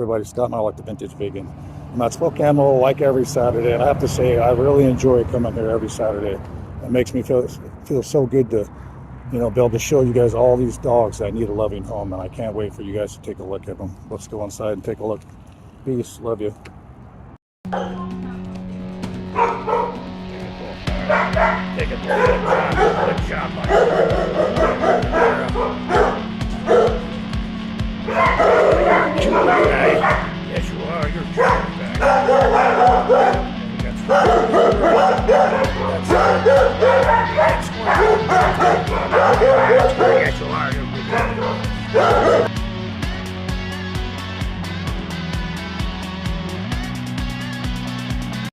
everybody. Scott and I like the Vintage Vegan. I'm at Spokane Mall like every Saturday, and I have to say I really enjoy coming here every Saturday. It makes me feel so good to, be able to show you guys all these dogs that need a loving home, and I can't wait for you guys to take a look at them. Let's go inside and take a look. Peace. Love you. Take a good job, Mike.